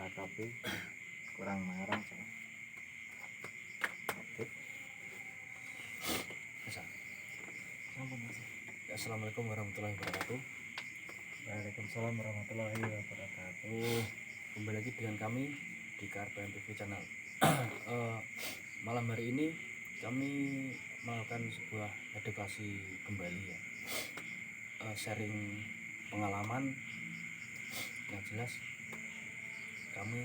tapi kurang marah so. Oke. Bisa. Assalamualaikum warahmatullahi wabarakatuh. Waalaikumsalam warahmatullahi wabarakatuh. Kembali lagi dengan kami di KRPM TV Channel. Malam hari ini kami melakukan sebuah edukasi kembali ya, sharing pengalaman. Yang jelas kami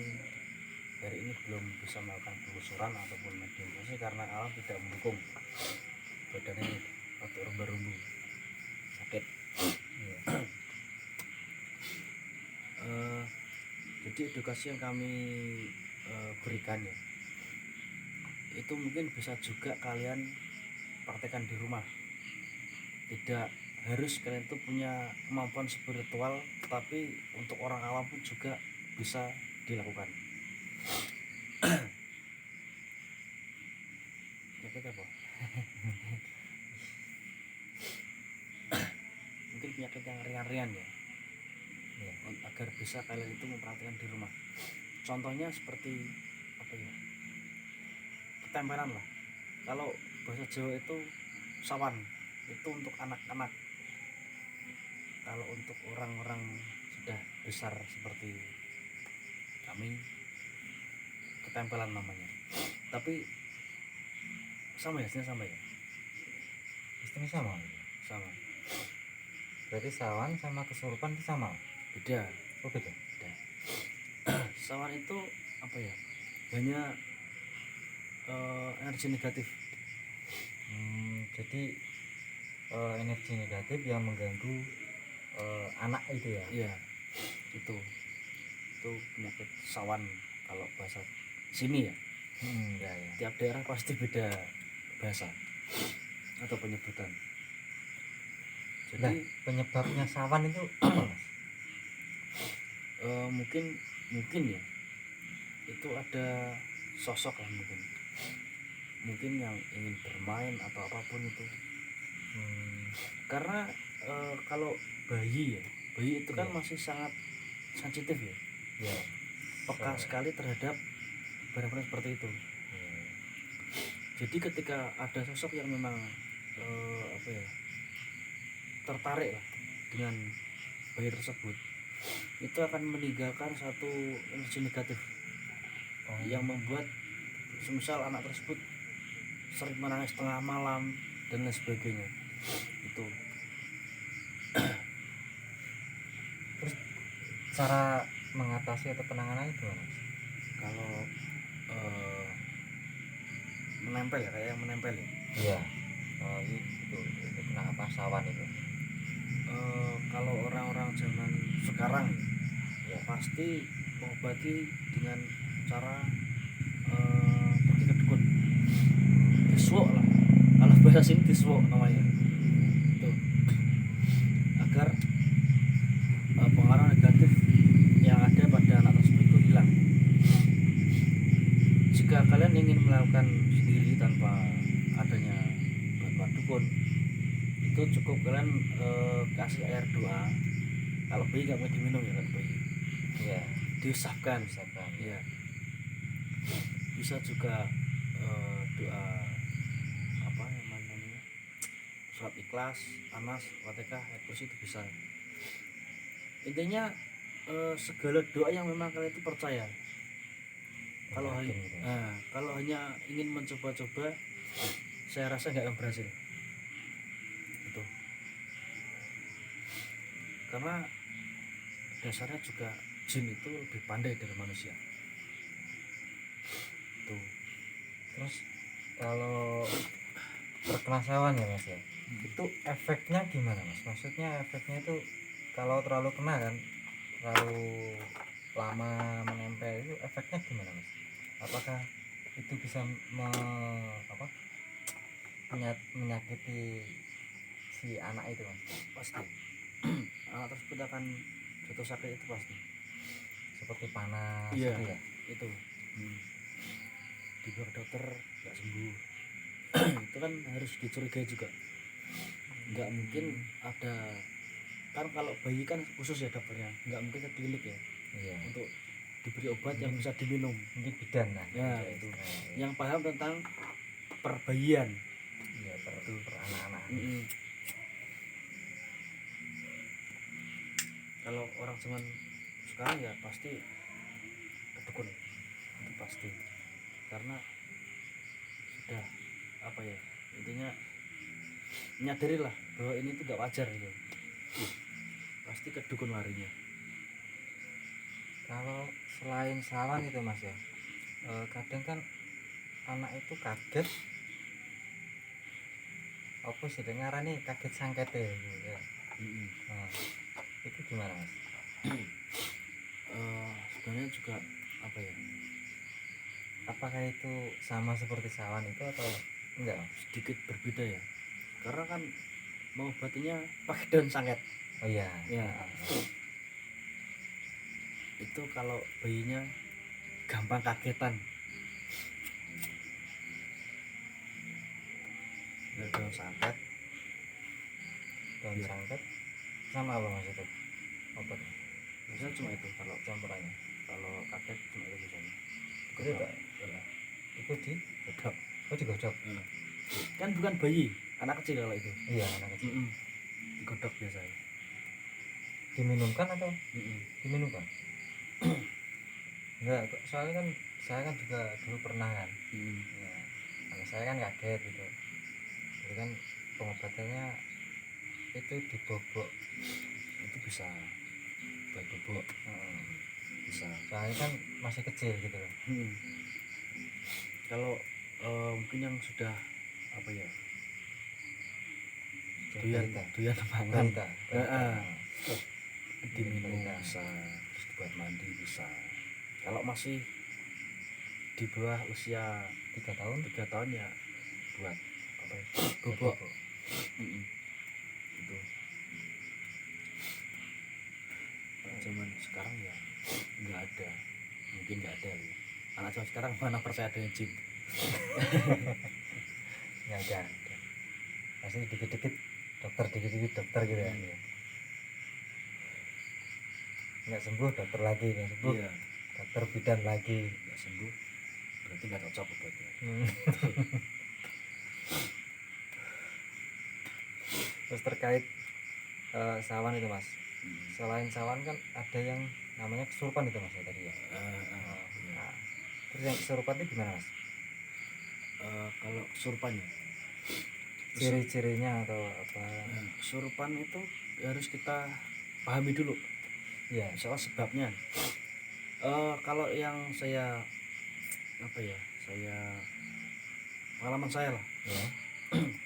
hari ini belum bisa melakukan penelusuran ataupun mediasi karena alam tidak mendukung. Badannya atau rumba-rumbu sakit. Jadi edukasi yang kami berikan ya, itu mungkin bisa juga kalian praktekkan di rumah. Tidak harus kalian itu punya kemampuan spiritual, tapi untuk orang awam pun juga bisa dilakukan. Penyakit apa? Mungkin penyakit yang ringan-ringan ya, agar bisa kalian itu mempraktikkan di rumah. Contohnya seperti apa ya, ketempelan lah. Kalau bahasa Jawa itu sawan, itu untuk anak-anak. Kalau untuk orang-orang sudah besar seperti kami, ketempelan namanya. Tapi sama ya, sama ya. Istimewa sama. Sama. Berarti sawan sama kesurupan itu sama? Beda. Oh beda. Beda. Sawan itu apa ya? Banyak energi negatif. Jadi energi negatif yang mengganggu anak itu ya? Iya. Itu penyakit sawan kalau bahasa sini ya. Ya. Tiap daerah pasti beda bahasa atau penyebutan. Jadi nah, penyebabnya sawan itu apa Mas? Mungkin ya, itu ada sosok lah, mungkin yang ingin bermain atau apapun itu. Karena kalau bayi itu kan masih sangat sensitif ya, peka sekali terhadap barang-barang seperti itu. Jadi ketika ada sosok yang memang tertarik lah dengan bayi tersebut, itu akan meninggalkan satu energi negatif yang membuat semisal anak tersebut sering menangis tengah malam dan lain sebagainya. Itu terus cara mengatasi atau penanganan itu Mas? Kalau menempel ya, kayak yang menempel ya. Iya. Itu kenapa sawan itu? Kalau orang-orang zaman sekarang Ya. pasti mengobati dengan cara pergi ke dukun, diswok lah, kalau bahasa sini diswok namanya itu, agar pengaruh negatif yang ada pada anak tersebut itu hilang. Jika kalian ingin melakukan sendiri tanpa adanya bantuan dukun, itu cukup kalian kasih air doa. Kalau bayi nggak mau diminum ya, kan bayi. Iya. Diusapkan. Iya. Bisa juga doa apa yang namanya, surat ikhlas, anas, fatihah, ayat kursi itu bisa. Intinya segala doa yang memang kalian itu percaya. Kalau hanya ingin mencoba-coba, saya rasa nggak akan berhasil. Itu karena dasarnya juga jin itu lebih pandai dari manusia. Tuh. Terus kalau terkena sawan ya Mas ya, itu efeknya gimana Mas? Maksudnya efeknya itu kalau terlalu kena kan, terlalu lama menempel, itu efeknya gimana Mas? Apakah itu bisa menyakiti si anak itu Mas? Pasti. Anak tersebut akan jatuh sakit, itu pasti. Seperti panas Iya, gitu ya? Itu dibawa ke dokter nggak sembuh. Itu kan harus dicurigai juga. Nggak mungkin ada, kan kalau bayi kan khusus ya dokternya, nggak mungkin ke klinik ya. Iya. Untuk diberi obat yang bisa diminum. mungkin bidan lah Ya, kayak itu. gitu. Nah, iya. Yang paham tentang perbayian. Iya, per anak-anak. Kalau orang zaman sekarang ya pasti kedukun, itu pasti, karena sudah apa ya, intinya menyadari lah bahwa ini tuh gak wajar gitu, pasti kedukun larinya. Kalau selain sawan itu mas ya, kadang kan anak itu kaget, apa sih ngarani kaget sangkete gitu ya. Nah, itu gimana mas? Sebenarnya juga apa ya, Apakah itu sama seperti sawan itu atau enggak mas? sedikit berbeda ya, karena kan mengobatinya pakai daun sangket. Oh iya Ya, itu kalau bayinya gampang kagetan, daun sangket. daun Iya. sangket sama apa mas itu obat Biasanya cuma itu, kalau campurannya kaget cuma itu biasanya. itu tak Ya, itu di godok. oh digodok Kan bukan bayi, anak kecil kalau itu. iya anak kecil Digodok biasanya. diminumkan atau diminumkan enggak soalnya kan saya kan juga dulu pernah kan ya, anak saya kan kaget gitu jadi kan pengobatannya itu dibobok Itu bisa buat bubuk, bisa. soalnya kan masih kecil gitu loh. Kalau mungkin yang sudah apa ya, Balita. doyan mangan, Balita. diminum Balita. bisa, terus dibuat mandi bisa. Kalau masih di bawah usia 3 tahun 3 tahun ya buat apa ya, bubuk. Itu zaman sekarang ya nggak ada, mungkin nggak ada ya. Anak zaman sekarang mana percaya dengan jin. nggak ada pasti dikit-dikit dokter gitu ya nggak sembuh dokter lagi nggak sembuh Iya, dokter bidan lagi nggak sembuh berarti nggak cocok obatnya. Terus terkait sawan itu mas, selain sawan kan ada yang namanya kesurupan itu mas ya tadi ya. Nah, terus yang kesurupan itu gimana mas? Kalau kesurupannya, Ciri-cirinya atau apa? kesurupan itu harus kita pahami dulu Iya. soal sebabnya. Kalau yang saya apa ya, pengalaman saya lah, Ya.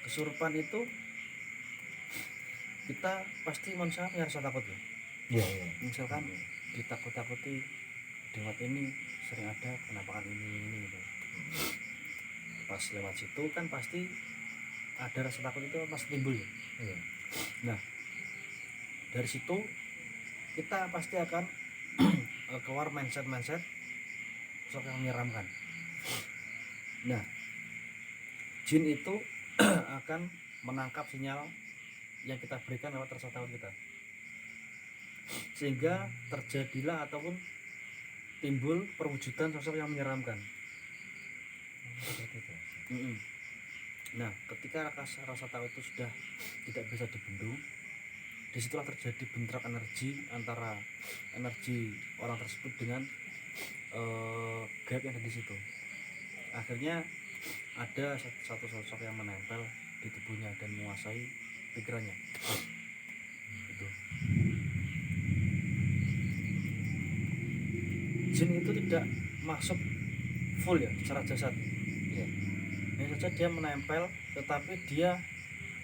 kesurupan itu kita pasti manusia punya rasa takut ya. Iya. Iya. Misalkan ditakut-takuti dengan ini sering ada penampakan ini gitu. Pas lewat situ kan pasti ada rasa takut itu pasti timbul ya. Iya. Nah, dari situ kita pasti akan keluar mindset sosok yang menyeramkan. Nah, jin itu akan menangkap sinyal yang kita berikan lewat rasa takut kita, sehingga terjadilah ataupun timbul perwujudan sosok yang menyeramkan. Seperti itu. Nah, ketika rasa takut itu sudah tidak bisa dibendung, disitulah terjadi bentrok energi antara energi orang tersebut dengan gaib yang ada di situ. Akhirnya ada satu sosok yang menempel di tubuhnya dan menguasai pikirannya. Itu. Jin itu tidak masuk full ya secara jasad. Iya. Hanya saja dia menempel, tetapi dia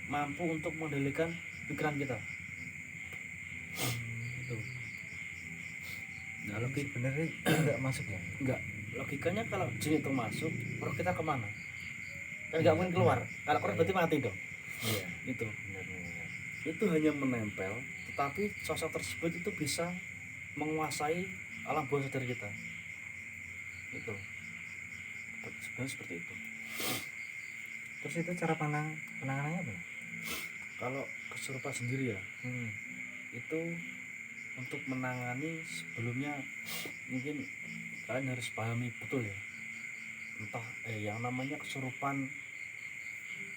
mampu untuk mengendalikan pikiran kita. Itu. Nah, Sebenarnya enggak masuk ya? enggak, logikanya kalau jin itu masuk, roh kita kemana? Kan nggak mungkin keluar. Kalau keluar berarti mati dong. Iya. Itu. Benar. Itu hanya menempel, tetapi sosok tersebut itu bisa menguasai alam bawah sadar kita. Itu. Sebenarnya seperti itu. Terus itu cara penanganannya apa? Kalau kesurupan sendiri ya, itu untuk menangani sebelumnya mungkin kalian harus pahami betul ya, entah yang namanya kesurupan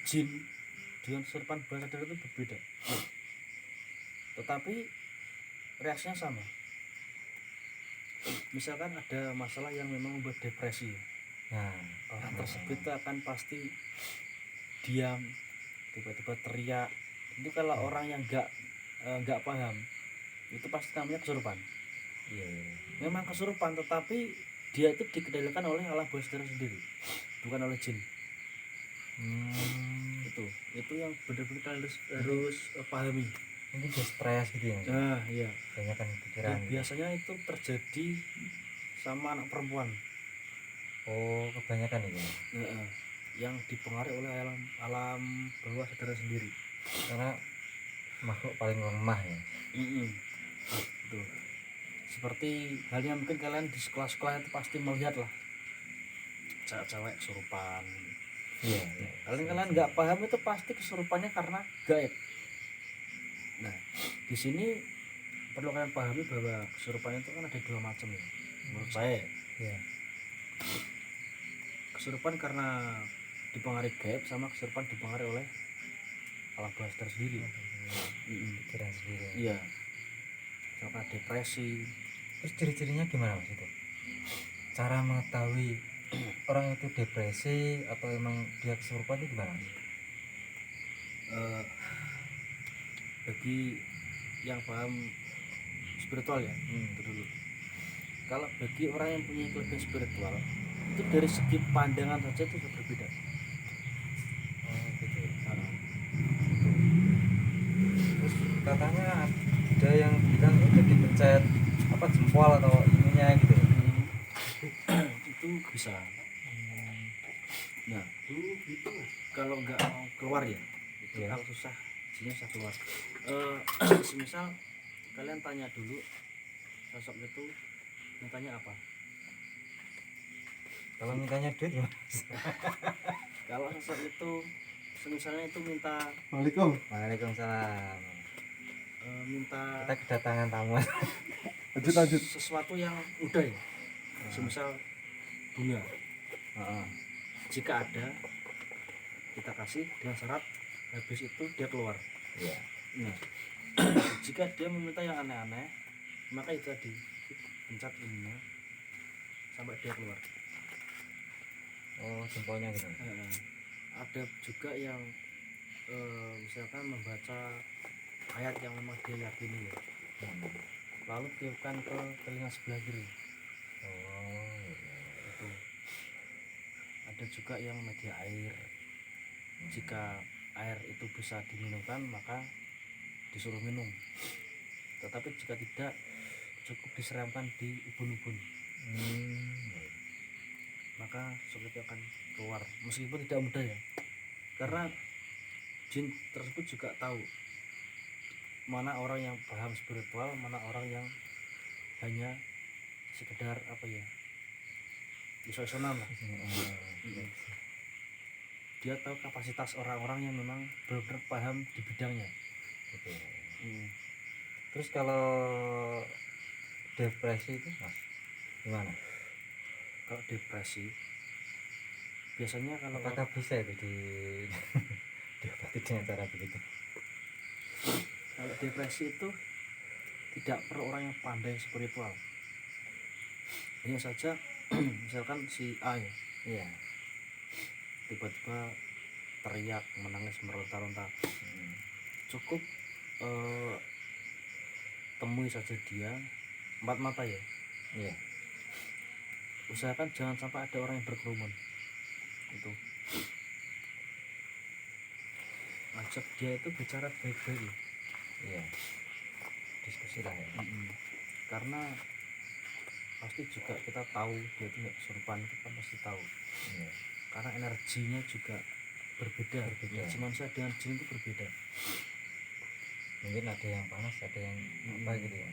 jin dengan kesurupan bawah sadar itu berbeda, tetapi reaksinya sama. Misalkan ada masalah yang memang membuat depresi, Nah, orang tersebut itu akan pasti diam, tiba-tiba teriak. Itu kalau orang yang nggak paham itu pasti namanya kesurupan. iya, iya. Memang kesurupan, tetapi dia itu dikendalikan oleh alam bawah sadar sendiri, bukan oleh jin. Itu yang benar-benar kalian harus pahami. Mungkin dia stres gitu ya. Nah iya, Banyak kan pikiran. dan biasanya itu terjadi sama anak perempuan. Oh, kebanyakan itu. Yang dipengaruhi oleh alam bawah sadar sendiri, Karena makhluk paling lemah ya. Tuh. Seperti halnya mungkin kalian di sekolah-sekolah itu pasti melihat lah cewek-cewek kesurupan. Iya. Kalian nggak paham itu pasti kesurupannya karena gaib. Nah, di sini perlu kalian pahami bahwa kesurupan itu kan ada dua macam ya, menurut saya. Iya. Kesurupan karena dipengaruhi gaib, sama kesurupan dipengaruhi oleh alam bawah sadar sendiri. Pikiran sendiri. Iya. Misalkan depresi. Terus ciri-cirinya gimana Mas itu? Cara mengetahui orang itu depresi atau emang dia kesurupan itu gimana? Bagi yang paham spiritual ya, itu dulu. Kalau bagi orang yang punya kelebihan spiritual, itu dari segi pandangan saja itu sudah berbeda. Oh gitu. Nah, Terus katanya ada yang bilang itu dipencet apa jempol atau ininya gitu. itu bisa. Nah, itu kalau nggak mau keluar ya, itu Iya. kalau susah, jinnya susah keluar. Semisal kalian tanya dulu sosok itu mintanya apa. Kalau mintanya duit ya Mas. Kalau sosok itu misalnya itu minta Waalaikumsalam. minta Kita kedatangan tamu. lanjut sesuatu yang mudah ya, semisal bunga. Jika ada kita kasih dengan syarat habis itu dia keluar. Iya. Nah, jika dia meminta yang aneh-aneh, maka itu tadi pencet ini sampai dia keluar. Oh, jempolnya gitu. Ada juga yang misalkan membaca ayat yang memang dia yakini ya, lalu tiupkan ke telinga sebelah kiri. Oh, iya. Itu ada juga yang media air. Jika air itu bisa diminumkan maka disuruh minum, tetapi jika tidak cukup diseramkan di ubun-ubun, maka sulit akan keluar, meskipun tidak mudah ya, karena jin tersebut juga tahu mana orang yang paham spiritual, mana orang yang hanya sekedar apa ya, iso-isonan lah. Dia tahu kapasitas orang-orang yang memang benar-benar paham di bidangnya. Gitu. Terus kalau depresi itu Mas gimana? Kalau depresi biasanya kalau Apakah bisa itu diobati dengan cara begitu? kalau depresi itu tidak perlu orang yang pandai spiritual, hanya saja misalkan si A ya, Iya. tiba-tiba teriak, menangis, meronta-ronta, cukup temui saja dia empat mata ya. Iya. Usahakan jangan sampai ada orang yang berkerumun. Itu ajak dia itu bicara baik-baik ya. Iya. Diskusi lah ya. Karena pasti juga kita tahu dia itu nggak kesurupan, kita pasti tahu. Iya. Karena energinya juga berbeda. Energi manusia dengan jin itu berbeda. Mungkin ada yang panas, ada yang apa gitu ya.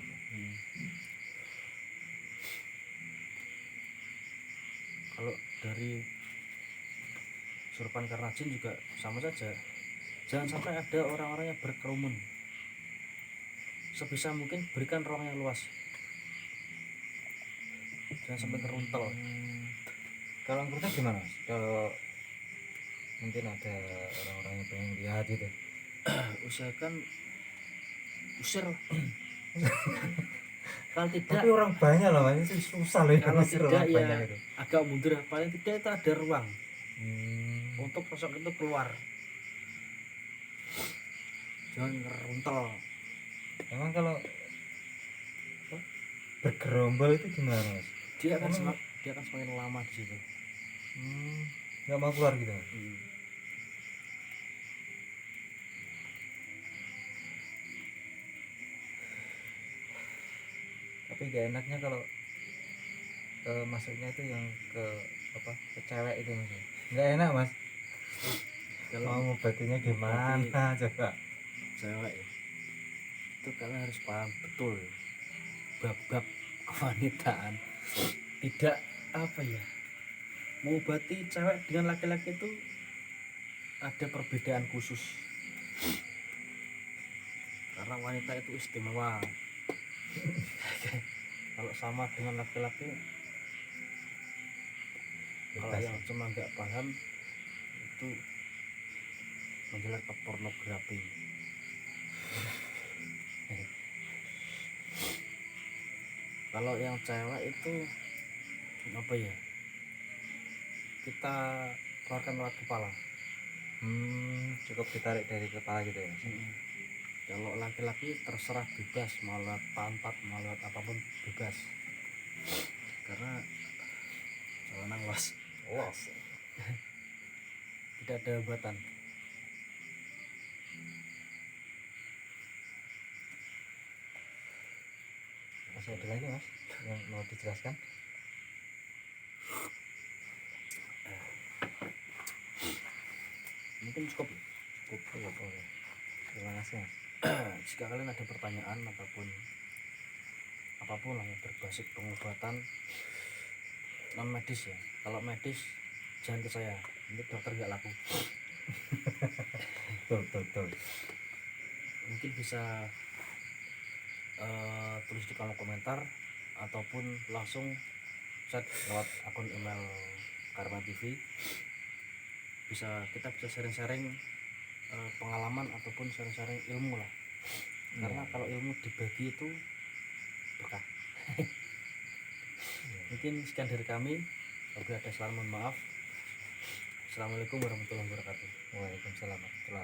Kalau dari kesurupan karena jin juga sama saja. Jangan sampai ada orang-orang yang berkerumun. sebisa mungkin berikan ruang yang luas, jangan sampai keruntel. Kalau menurutnya gimana mas? Kalau mungkin ada orang-orang yang pengen lihat gitu. Usahakan usir lah. Kalau tidak, Tapi orang banyak loh mas, itu susah loh kalau ngusir tidak orang ya banyak itu. agak mundur, paling tidak itu ada ruang Hmm. untuk sosok itu keluar, jangan ngeruntel. Emang kalau bergerombol itu gimana mas? Dia akan Emang- dia akan semakin lama di situ. Nggak mau keluar gitu mas? Tapi gak enaknya kalau masuknya itu yang ke apa, ke cewek itu mas, nggak enak mas. Kalau Mau ngobatinya gimana coba? cewek ya, itu kalian harus paham betul bab-bab kewanitaan. Tidak apa ya, mengobati cewek dengan laki-laki itu ada perbedaan khusus, karena wanita itu istimewa. Kalau sama dengan laki-laki, kalau Bebas. yang cuma nggak paham itu menjelat ke pornografi. Kalau yang cewek itu apa ya, kita keluarkan lewat kepala. Cukup ditarik dari kepala gitu ya mas? Kalau laki-laki terserah bebas, mau lewat pantat, mau lewat apapun bebas, karena celana luas, tidak ada hambatan. Masih ada lagi mas yang mau dijelaskan? Mungkin cukup. Oke. Terima kasih mas. Jika kalian ada pertanyaan ataupun apapun lah yang berbasis pengobatan non medis ya, kalau medis jangan ke saya, ini dokter nggak laku. Betul. Mungkin bisa tulis di kolom komentar ataupun langsung chat lewat akun email Karma TV. Kita bisa sharing-sharing pengalaman ataupun sharing-sharing ilmu lah, karena kalau ilmu dibagi itu berkah. Mungkin sekian dari kami, apabila ada salah mohon maaf. Assalamualaikum warahmatullahi wabarakatuh. Waalaikumsalam warahmatullahi wabarakatuh.